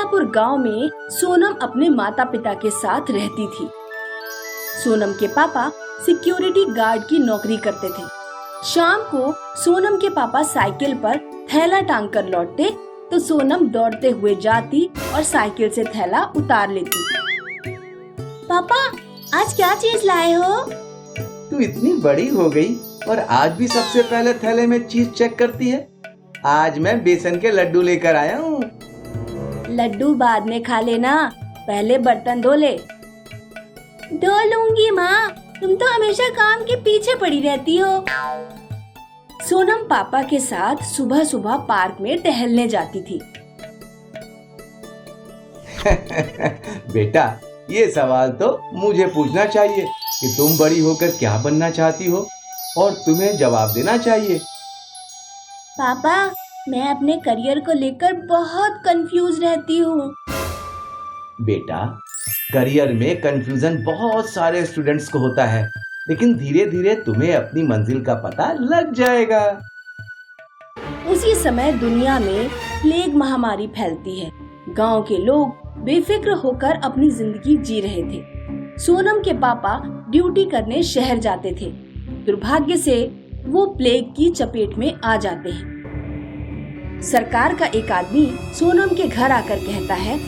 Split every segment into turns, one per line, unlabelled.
मीनापुर गांव में सोनम अपने माता पिता के साथ रहती थी। सोनम के पापा सिक्योरिटी गार्ड की नौकरी करते थे। शाम को सोनम के पापा साइकिल पर थैला टांग कर लौटते तो सोनम दौड़ते हुए जाती और साइकिल से थैला उतार लेती। पापा, आज क्या चीज लाए हो?
तू इतनी बड़ी हो गई और आज भी सबसे पहले थैले में चीज चेक करती है। आज मैं बेसन के लड्डू लेकर आया हूँ।
लड्डू बाद में खा लेना, पहले बर्तन धो ले। धो लूंगी माँ, तुम तो हमेशा काम के पीछे पड़ी रहती हो। सोनम पापा के साथ सुबह सुबह पार्क में टहलने जाती थी।
बेटा, ये सवाल तो मुझे पूछना चाहिए कि तुम बड़ी होकर क्या बनना चाहती हो, और तुम्हें जवाब देना चाहिए।
पापा, मैं अपने करियर को लेकर बहुत कंफ्यूज रहती हूँ।
बेटा, करियर में कंफ्यूजन बहुत सारे स्टूडेंट्स को होता है, लेकिन धीरे धीरे तुम्हें अपनी मंजिल का पता लग जाएगा।
उसी समय दुनिया में प्लेग महामारी फैलती है। गांव के लोग बेफिक्र होकर अपनी जिंदगी जी रहे थे। सोनम के पापा ड्यूटी करने शहर जाते थे। दुर्भाग्य से वो प्लेग की चपेट में आ जाते हैं। सरकार का एक आदमी सोनम के घर आकर कहता है,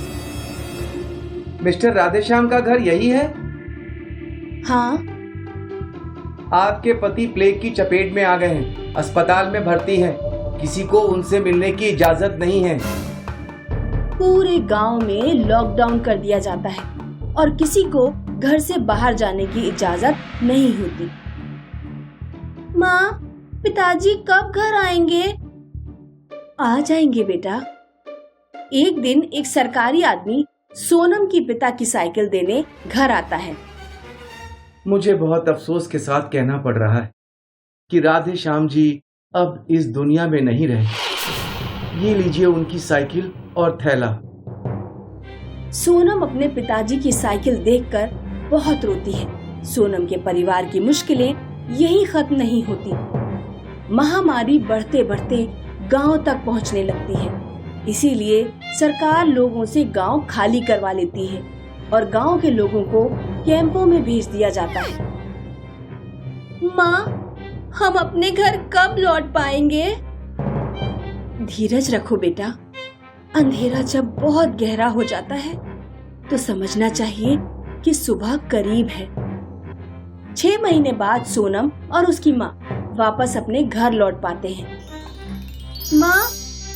मिस्टर राधेश्याम का घर यही है?
हाँ।
आपके पति प्लेग की चपेट में आ गए हैं, अस्पताल में भर्ती हैं। किसी को उनसे मिलने की इजाजत नहीं है।
पूरे गांव में लॉकडाउन कर दिया जाता है और किसी को घर से बाहर जाने की इजाजत नहीं होती। माँ, पिताजी कब घर आएंगे? आ जाएंगे बेटा। एक दिन एक सरकारी आदमी सोनम की पिता की साइकिल देने घर आता है।
मुझे बहुत अफसोस के साथ कहना पड़ रहा है कि राधे श्याम जी अब इस दुनिया में नहीं रहे। ये लीजिए उनकी साइकिल और थैला।
सोनम अपने पिताजी की साइकिल देखकर बहुत रोती है। सोनम के परिवार की मुश्किलें यहीं खत्म नहीं होती। महामारी बढ़ते बढ़ते गांव तक पहुंचने लगती है। इसीलिए सरकार लोगों से गांव खाली करवा लेती है और गांव के लोगों को कैंपों में भेज दिया जाता है। माँ, हम अपने घर कब लौट पाएंगे? धीरज रखो बेटा। अंधेरा जब बहुत गहरा हो जाता है तो समझना चाहिए कि सुबह करीब है। 6 महीने बाद सोनम और उसकी माँ वापस अपने घर लौट पाते हैं। माँ,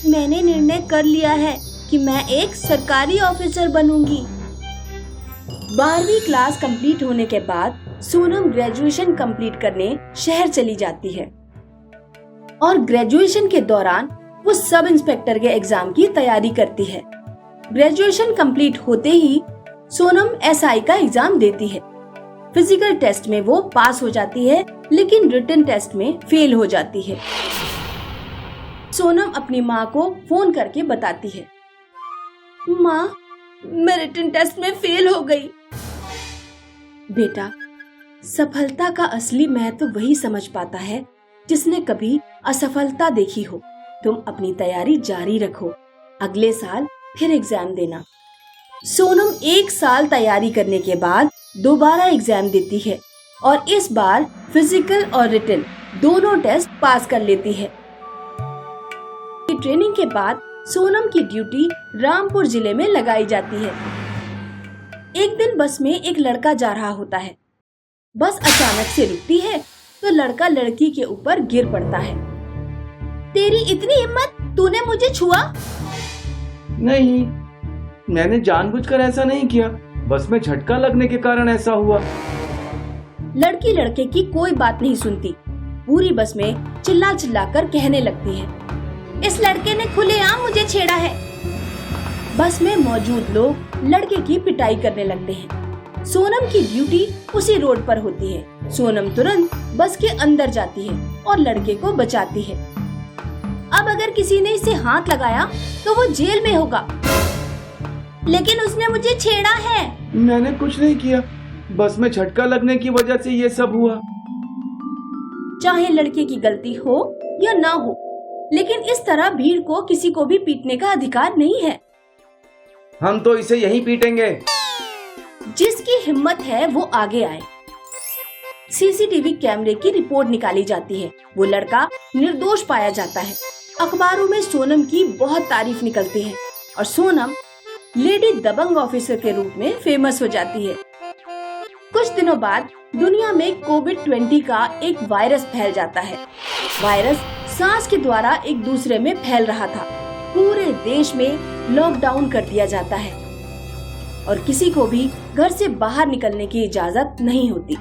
मैंने निर्णय कर लिया है कि मैं एक सरकारी ऑफिसर बनूंगी। 12वीं क्लास कंप्लीट होने के बाद सोनम ग्रेजुएशन कंप्लीट करने शहर चली जाती है और ग्रेजुएशन के दौरान वो सब इंस्पेक्टर के एग्जाम की तैयारी करती है। ग्रेजुएशन कंप्लीट होते ही सोनम एसआई का एग्जाम देती है। फिजिकल टेस्ट में वो पास हो जाती है, लेकिन रिटन टेस्ट में फेल हो जाती है। सोनम अपनी माँ को फोन करके बताती है, माँ, मैं रिटन टेस्ट में फेल हो गई। बेटा, सफलता का असली महत्व वही समझ पाता है जिसने कभी असफलता देखी हो। तुम अपनी तैयारी जारी रखो, अगले साल फिर एग्जाम देना। सोनम 1 साल तैयारी करने के बाद दोबारा एग्जाम देती है और इस बार फिजिकल और रिटन दोनों टेस्ट पास कर लेती है। ट्रेनिंग के बाद सोनम की ड्यूटी रामपुर जिले में लगाई जाती है। एक दिन बस में एक लड़का जा रहा होता है। बस अचानक से रुकती है तो लड़का लड़की के ऊपर गिर पड़ता है। तेरी इतनी हिम्मत, तूने मुझे छुआ?
नहीं, मैंने जानबूझकर ऐसा नहीं किया, बस में झटका लगने के कारण ऐसा हुआ।
लड़की लड़के की कोई बात नहीं सुनती। पूरी बस में चिल्ला चिल्ला कर कहने लगती है, इस लड़के ने खुलेआम मुझे छेड़ा है। बस में मौजूद लोग लड़के की पिटाई करने लगते हैं। सोनम की ड्यूटी उसी रोड पर होती है। सोनम तुरंत बस के अंदर जाती है और लड़के को बचाती है। अब अगर किसी ने इसे हाथ लगाया तो वो जेल में होगा। लेकिन उसने मुझे छेड़ा है।
मैंने कुछ नहीं किया, बस में झटका लगने की वजह से ये सब हुआ।
चाहे लड़के की गलती हो या ना हो, लेकिन इस तरह भीड़ को किसी को भी पीटने का अधिकार नहीं है।
हम तो इसे यहीं पीटेंगे।
जिसकी हिम्मत है वो आगे आए। सीसीटीवी कैमरे की रिपोर्ट निकाली जाती है। वो लड़का निर्दोष पाया जाता है। अखबारों में सोनम की बहुत तारीफ निकलती है और सोनम लेडी दबंग ऑफिसर के रूप में फेमस हो जाती है। कुछ दिनों बाद दुनिया में कोविड-20 का एक वायरस फैल जाता है। वायरस सांस के द्वारा एक दूसरे में फैल रहा था। पूरे देश में लॉकडाउन कर दिया जाता है और किसी को भी घर से बाहर निकलने की इजाजत नहीं होती।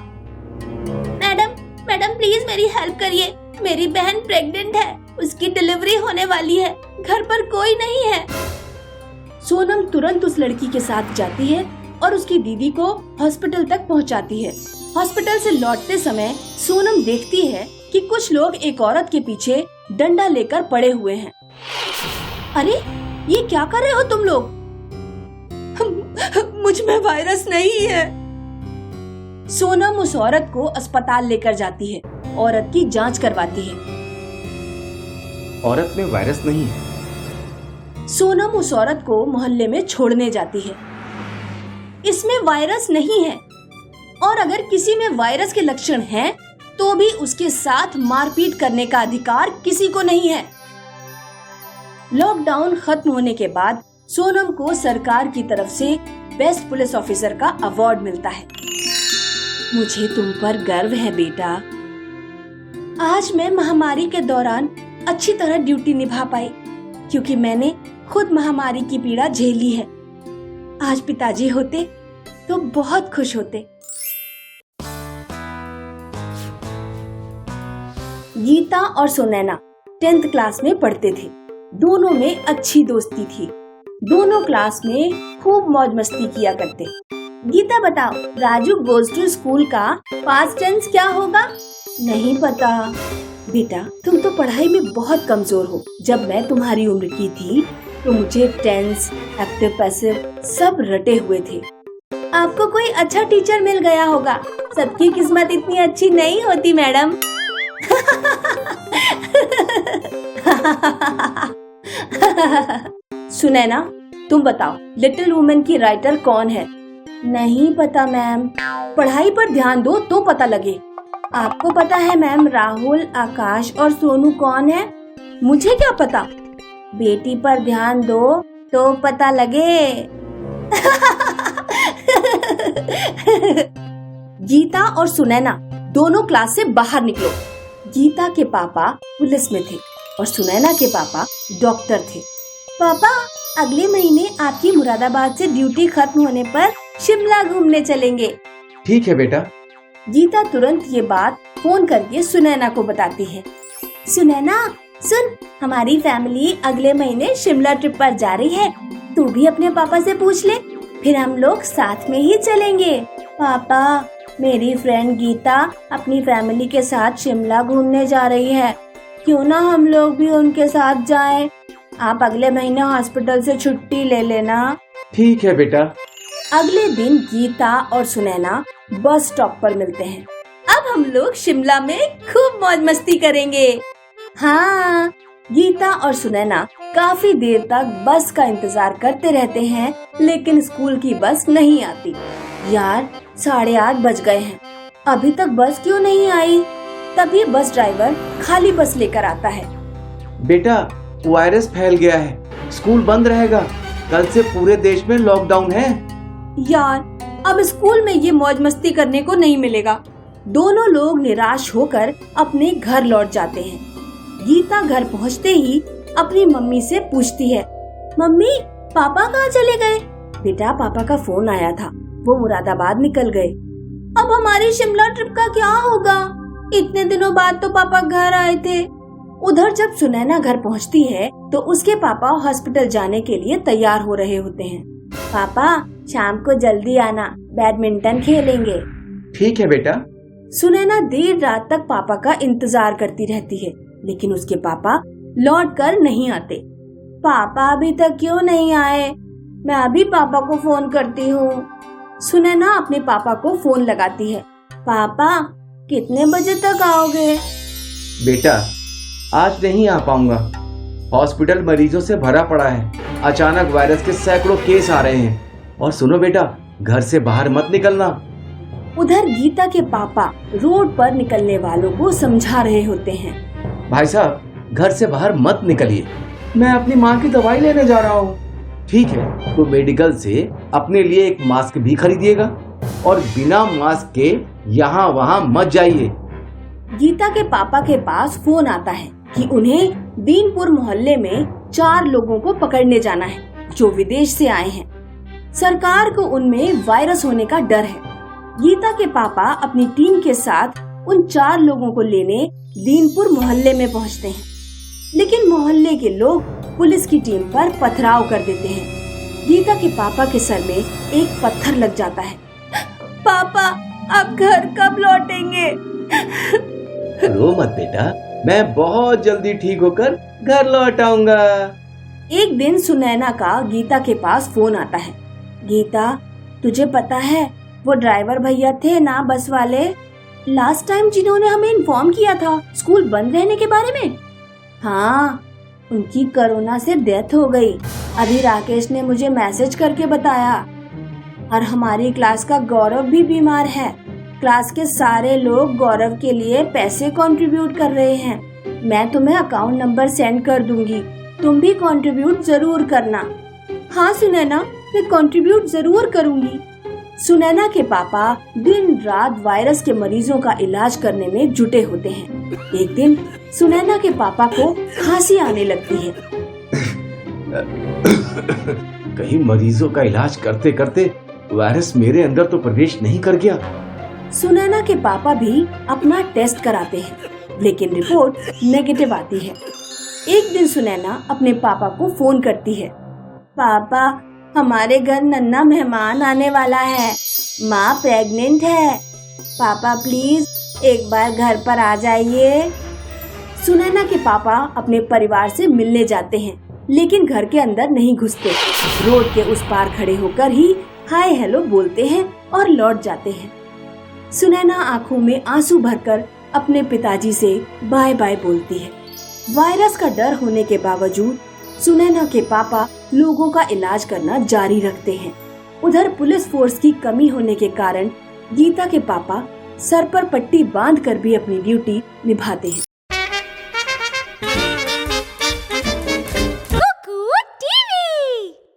मैडम प्लीज मेरी हेल्प करिए। मेरी बहन प्रेग्नेंट है, उसकी डिलीवरी होने वाली है, घर पर कोई नहीं है। सोनम तुरंत उस लड़की के साथ जाती है और उसकी दीदी को हॉस्पिटल तक पहुंचाती है। हॉस्पिटल से लौटते समय सोनम देखती है कि कुछ लोग एक औरत के पीछे डंडा लेकर पड़े हुए हैं। अरे ये क्या कर रहे हो तुम लोग? मुझ में वायरस नहीं है। सोनम उस औरत को अस्पताल लेकर जाती है। औरत की जांच करवाती है।
औरत में वायरस नहीं है।
सोनम उस औरत को मोहल्ले में छोड़ने जाती है। इसमें वायरस नहीं है और अगर किसी में वायरस के लक्षण हैं, तो भी उसके साथ मारपीट करने का अधिकार किसी को नहीं है। लॉकडाउन खत्म होने के बाद सोनम को सरकार की तरफ से बेस्ट पुलिस ऑफिसर का अवार्ड मिलता है। मुझे तुम पर गर्व है बेटा। आज मैं महामारी के दौरान अच्छी तरह ड्यूटी निभा पाई क्योंकि मैंने खुद महामारी की पीड़ा झेली है। आज पिताजी होते तो बहुत खुश होते। गीता और सुनैना 10th क्लास में पढ़ते थे। दोनों में अच्छी दोस्ती थी। दोनों क्लास में खूब मौज मस्ती किया करते। गीता बताओ, राजू गोज टू स्कूल का पास्ट टेंस क्या होगा? नहीं पता। बेटा तुम तो पढ़ाई में बहुत कमजोर हो। जब मैं तुम्हारी उम्र की थी तो मुझे टेंस, एक्टिव, पैसिव सब रटे हुए थे। आपको कोई अच्छा टीचर मिल गया होगा। सबकी किस्मत इतनी अच्छी नहीं होती मैडम। सुनैना तुम बताओ, लिटिल वुमेन की राइटर कौन है? नहीं पता मैम। पढ़ाई पर ध्यान दो तो पता लगे। आपको पता है मैम राहुल, आकाश और सोनू कौन है? मुझे क्या पता। बेटी पर ध्यान दो तो पता लगे। गीता और सुनैना दोनों क्लास से बाहर निकलो। गीता के पापा पुलिस में थे और सुनैना के पापा डॉक्टर थे। पापा अगले महीने आपकी मुरादाबाद से ड्यूटी खत्म होने पर शिमला घूमने चलेंगे।
ठीक है बेटा।
गीता तुरंत ये बात फोन करके सुनैना को बताती है। सुनैना सुन, हमारी फैमिली अगले महीने शिमला ट्रिप पर जा रही है। तू भी अपने पापा से पूछ ले, फिर हम लोग साथ में ही चलेंगे। पापा मेरी फ्रेंड गीता अपनी फैमिली के साथ शिमला घूमने जा रही है, क्यों ना हम लोग भी उनके साथ जाएं? आप अगले महीने हॉस्पिटल से छुट्टी ले लेना।
ठीक है बेटा।
अगले दिन गीता और सुनैना बस स्टॉप पर मिलते हैं। अब हम लोग शिमला में खूब मौज मस्ती करेंगे। हाँ, गीता और सुनैना काफी देर तक बस का इंतजार करते रहते हैं, लेकिन स्कूल की बस नहीं आती। यार 8:30 बज गए हैं, अभी तक बस क्यों नहीं आई? तभी बस ड्राइवर खाली बस लेकर आता है।
बेटा वायरस फैल गया है, स्कूल बंद रहेगा। कल से पूरे देश में लॉकडाउन है।
यार अब स्कूल में ये मौज मस्ती करने को नहीं मिलेगा। दोनों लोग निराश होकर अपने घर लौट जाते हैं। गीता घर पहुंचते ही अपनी मम्मी से पूछती है, मम्मी पापा कहाँ चले गए? बेटा पापा का फोन आया था, वो मुरादाबाद निकल गए। अब हमारी शिमला ट्रिप का क्या होगा? इतने दिनों बाद तो पापा घर आए थे। उधर जब सुनैना घर पहुंचती है तो उसके पापा हॉस्पिटल जाने के लिए तैयार हो रहे होते हैं। पापा शाम को जल्दी आना, बैडमिंटन खेलेंगे।
ठीक है बेटा।
सुनैना देर रात तक पापा का इंतजार करती रहती है, लेकिन उसके पापा लौट कर नहीं आते। पापा अभी तक क्यों नहीं आए? मैं अभी पापा को फोन करती हूँ। सुनैना अपने पापा को फोन लगाती है। पापा कितने बजे तक आओगे?
बेटा आज नहीं आ पाऊंगा, हॉस्पिटल मरीजों से भरा पड़ा है। अचानक वायरस के सैकड़ों केस आ रहे हैं। और सुनो बेटा, घर से बाहर मत निकलना।
उधर गीता के पापा रोड पर निकलने वालों को समझा रहे होते हैं।
भाई साहब, घर से बाहर मत निकलिए, मैं अपनी माँ की दवाई लेने जा रहा हूँ। ठीक है, तो मेडिकल से अपने लिए एक मास्क भी खरीदिएगा और बिना मास्क के यहाँ वहाँ मत जाइए।
गीता के पापा के पास फोन आता है कि उन्हें दीनपुर मोहल्ले में 4 लोगों को पकड़ने जाना है जो विदेश से आए हैं। सरकार को उनमें वायरस होने का डर है। गीता के पापा अपनी टीम के साथ उन 4 लोगों को लेने दीनपुर मोहल्ले में पहुंचते हैं, लेकिन मोहल्ले के लोग पुलिस की टीम पर पथराव कर देते हैं। गीता के पापा के सर में एक पत्थर लग जाता है। पापा, आप घर कब लौटेंगे?
रो मत बेटा, मैं बहुत जल्दी ठीक होकर घर लौट आऊंगा।
एक दिन सुनैना का गीता के पास फोन आता है। गीता, तुझे पता है वो ड्राइवर भैया थे ना, बस वाले, लास्ट टाइम जिन्होंने हमें इन्फॉर्म किया था स्कूल बंद रहने के बारे में? हाँ, उनकी कोरोना से डेथ हो गई। अभी राकेश ने मुझे मैसेज करके बताया। और हमारी क्लास का गौरव भी बीमार है। क्लास के सारे लोग गौरव के लिए पैसे कंट्रीब्यूट कर रहे हैं। मैं तुम्हें अकाउंट नंबर सेंड कर दूंगी, तुम भी कंट्रीब्यूट जरूर करना। हाँ सुनैना, मैं कंट्रीब्यूट जरूर करूंगी। सुनैना के पापा दिन रात वायरस के मरीजों का इलाज करने में जुटे होते हैं। एक दिन सुनैना के पापा को खांसी आने लगती है।
कहीं मरीजों का इलाज करते करते वायरस मेरे अंदर तो प्रवेश नहीं कर गया।
सुनैना के पापा भी अपना टेस्ट कराते हैं, लेकिन रिपोर्ट नेगेटिव आती है। एक दिन सुनैना अपने पापा को फोन करती है। पापा, हमारे घर नन्हा मेहमान आने वाला है, माँ प्रेग्नेंट है। पापा प्लीज एक बार घर पर आ जाइए। सुनैना के पापा अपने परिवार से मिलने जाते हैं, लेकिन घर के अंदर नहीं घुसते। रोड के उस पार खड़े होकर ही हाय हेलो बोलते हैं और लौट जाते हैं। सुनैना आंखों में आंसू भरकर अपने पिताजी से बाय बाय बोलती है। वायरस का डर होने के बावजूद सुनैना के पापा लोगों का इलाज करना जारी रखते हैं। उधर पुलिस फोर्स की कमी होने के कारण गीता के पापा सर पर पट्टी बांधकर भी अपनी ड्यूटी निभाते हैं।